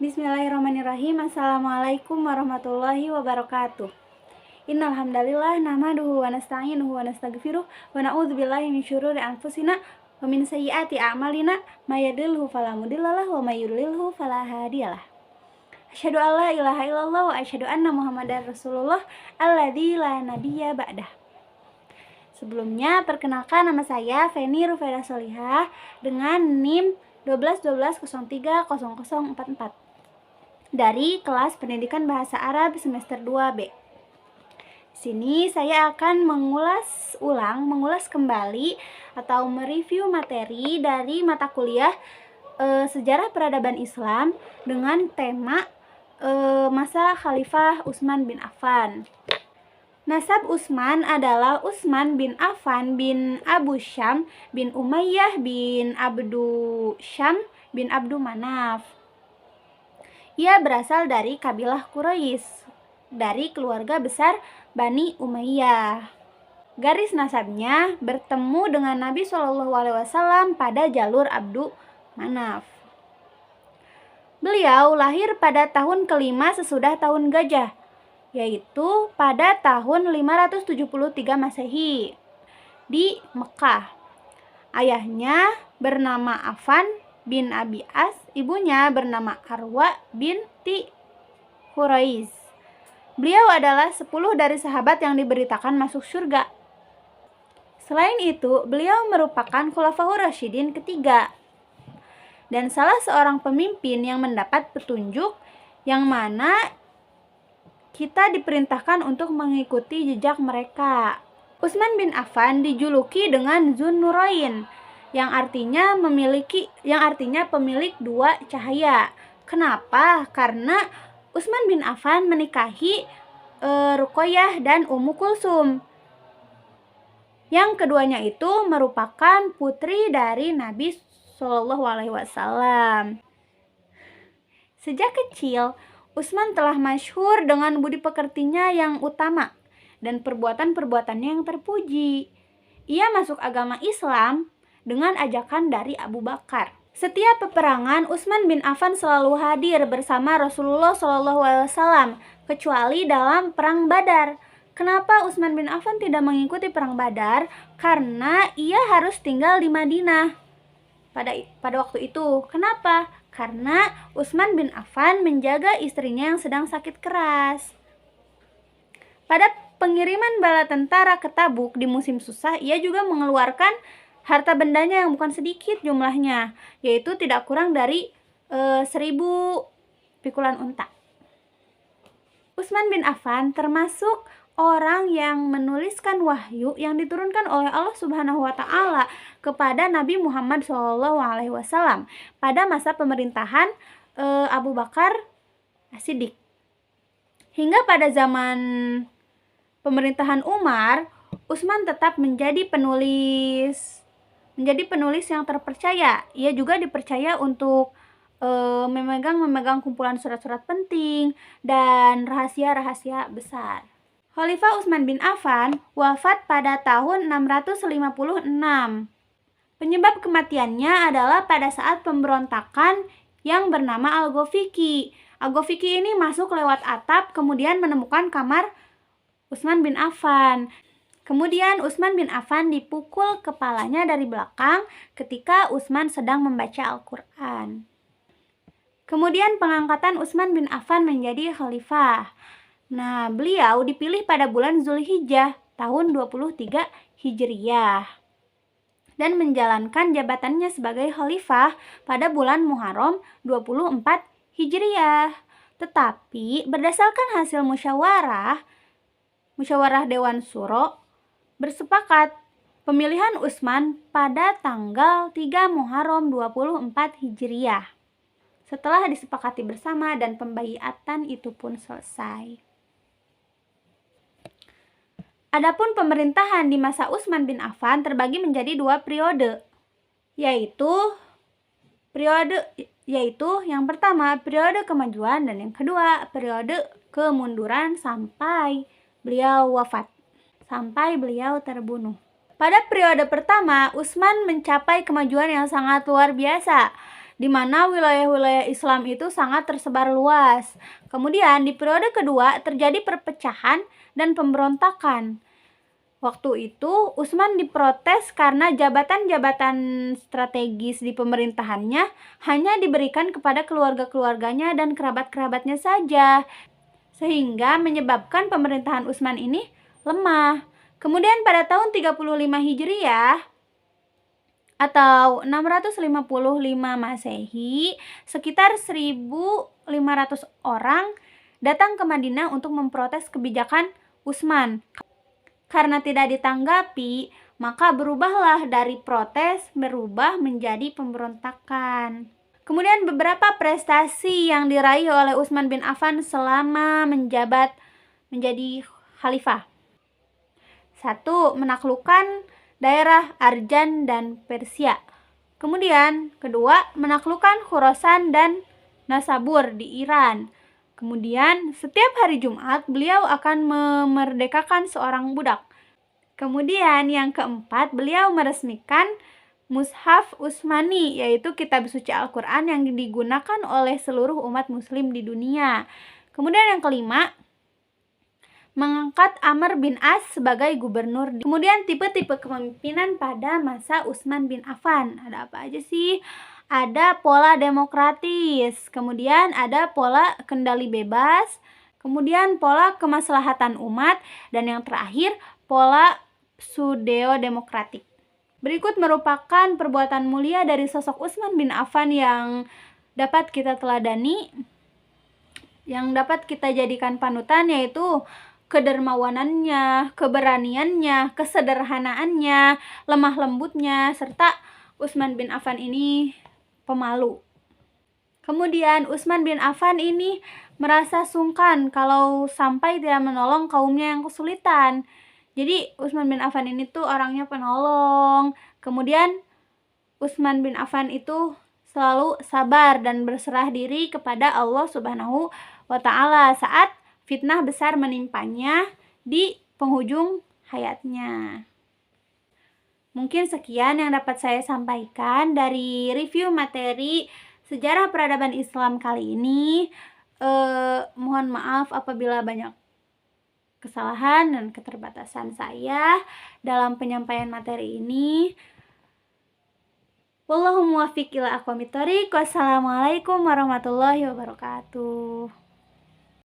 Bismillahirrahmanirrahim. Assalamualaikum warahmatullahi wabarakatuh. Innal hamdalillah nahmaduhu wa nasta'inuhu wa nastaghfiruh wa na'udzubillahi min syururi anfusina wa min sayyiati a'malina may yahdihillahu fala mudhillalah wa may yudlilhu fala hadiyalah. Asyhadu an la ilaha illallah wa asyhadu anna Muhammadar Rasulullah alladzi la nabiyya ba'dah. Sebelumnya, perkenalkan nama saya Feni Rufaida Solihah dengan NIM 1212030044 dari kelas Pendidikan Bahasa Arab semester 2B. Di sini saya akan mengulas kembali atau mereview materi dari mata kuliah Sejarah Peradaban Islam dengan tema masa Khalifah Utsman bin Affan. Nasab Utsman adalah Utsman bin Affan bin Abu Syam bin Umayyah bin Abdu Syam bin Abdu Manaf. Ia berasal dari kabilah Quraisy, dari keluarga besar Bani Umayyah. Garis nasabnya bertemu dengan Nabi SAW pada jalur Abdu Manaf. Beliau lahir pada tahun kelima sesudah tahun gajah, yaitu pada tahun 573 Masehi di Mekah. Ayahnya bernama Affan bin Abi As, ibunya bernama Arwa binti Hurais. Beliau adalah 10 dari sahabat yang diberitakan masuk surga. Selain itu, beliau merupakan Khulafaur Rasyidin ketiga dan salah seorang pemimpin yang mendapat petunjuk yang mana kita diperintahkan untuk mengikuti jejak mereka. Utsman bin Affan dijuluki dengan Zunnurain, yang artinya pemilik dua cahaya. Kenapa? Karena Utsman bin Affan menikahi Ruqayyah dan Ummu Kulsum. Yang keduanya itu merupakan putri dari Nabi SAW. Sejak kecil, Utsman telah masyhur dengan budi pekertinya yang utama dan perbuatan-perbuatannya yang terpuji. Ia masuk agama Islam dengan ajakan dari Abu Bakar. Setiap peperangan, Utsman bin Affan selalu hadir bersama Rasulullah SAW, kecuali dalam perang Badar. Kenapa Utsman bin Affan tidak mengikuti perang Badar? Karena ia harus tinggal di Madinah pada waktu itu. Kenapa? Karena Utsman bin Affan menjaga istrinya yang sedang sakit keras. Pada pengiriman bala tentara ke Tabuk di musim susah, ia juga mengeluarkan harta bendanya yang bukan sedikit jumlahnya, yaitu tidak kurang dari 1000 pikulan unta. Utsman bin Affan termasuk orang yang menuliskan wahyu yang diturunkan oleh Allah Subhanahu wa taala kepada Nabi Muhammad SAW pada masa pemerintahan Abu Bakar As-Siddiq. Hingga pada zaman pemerintahan Umar, Utsman tetap menjadi penulis yang terpercaya. Ia juga dipercaya untuk memegang kumpulan surat-surat penting dan rahasia-rahasia besar. Khalifah Utsman bin Affan wafat pada tahun 656. Penyebab kematiannya adalah pada saat pemberontakan yang bernama Al-Ghafiqi. Al-Ghafiqi ini masuk lewat atap, kemudian menemukan kamar Utsman bin Affan. Kemudian Utsman bin Affan dipukul kepalanya dari belakang ketika Utsman sedang membaca Al-Quran. Kemudian pengangkatan Utsman bin Affan menjadi khalifah. Nah, beliau dipilih pada bulan Zulhijjah tahun 23 Hijriyah dan menjalankan jabatannya sebagai khalifah pada bulan Muharram 24 Hijriyah. Tetapi berdasarkan hasil musyawarah Dewan Syuro bersepakat pemilihan Utsman pada tanggal 3 Muharram 24 Hijriyah. Setelah disepakati bersama dan pembaiatan itu pun selesai. Adapun pemerintahan di masa Utsman bin Affan terbagi menjadi 2 periode, yaitu yang pertama periode kemajuan dan yang kedua periode kemunduran sampai beliau wafat, sampai beliau terbunuh. Pada periode pertama, Utsman mencapai kemajuan yang sangat luar biasa di mana wilayah-wilayah Islam itu sangat tersebar luas. Kemudian di periode kedua terjadi perpecahan dan pemberontakan. Waktu itu Utsman diprotes karena jabatan-jabatan strategis di pemerintahannya hanya diberikan kepada keluarga-keluarganya dan kerabat-kerabatnya saja, sehingga menyebabkan pemerintahan Utsman ini lemah. Kemudian pada tahun 35 Hijriah atau 655 Masehi, sekitar 1.500 orang datang ke Madinah untuk memprotes kebijakan Utsman. Karena tidak ditanggapi, maka berubahlah dari protes berubah menjadi pemberontakan. Kemudian beberapa prestasi yang diraih oleh Utsman bin Affan selama menjabat menjadi khalifah. 1. Menaklukkan daerah Arjan dan Persia. Kemudian, kedua, menaklukkan Khurasan dan Nasabur di Iran. Kemudian, setiap hari Jumat beliau akan memerdekakan seorang budak. Kemudian, yang keempat, beliau meresmikan Mushaf Utsmani, yaitu kitab suci Al-Quran yang digunakan oleh seluruh umat muslim di dunia. Kemudian yang kelima, mengangkat Amr bin As sebagai gubernur. Kemudian tipe-tipe kepemimpinan pada masa Utsman bin Affan. Ada apa aja sih? Ada pola demokratis, kemudian ada pola kendali bebas, kemudian pola kemaslahatan umat, dan yang terakhir pola pseudo-demokratik. Berikut merupakan perbuatan mulia dari sosok Utsman bin Affan yang dapat kita teladani, yang dapat kita jadikan panutan, yaitu kedermawanannya, keberaniannya, kesederhanaannya, lemah lembutnya, serta Utsman bin Affan ini pemalu. Kemudian Utsman bin Affan ini merasa sungkan kalau sampai tidak menolong kaumnya yang kesulitan. Jadi Utsman bin Affan ini tuh orangnya penolong. Kemudian Utsman bin Affan itu selalu sabar dan berserah diri kepada Allah Subhanahu wa Ta'ala saat fitnah besar menimpanya di penghujung hayatnya. Mungkin sekian yang dapat saya sampaikan dari review materi sejarah peradaban Islam kali ini. Mohon maaf apabila banyak kesalahan dan keterbatasan saya dalam penyampaian materi ini. Wallahu muwaffiq ila aqwamit thoriq. Wassalamualaikum warahmatullahi wabarakatuh.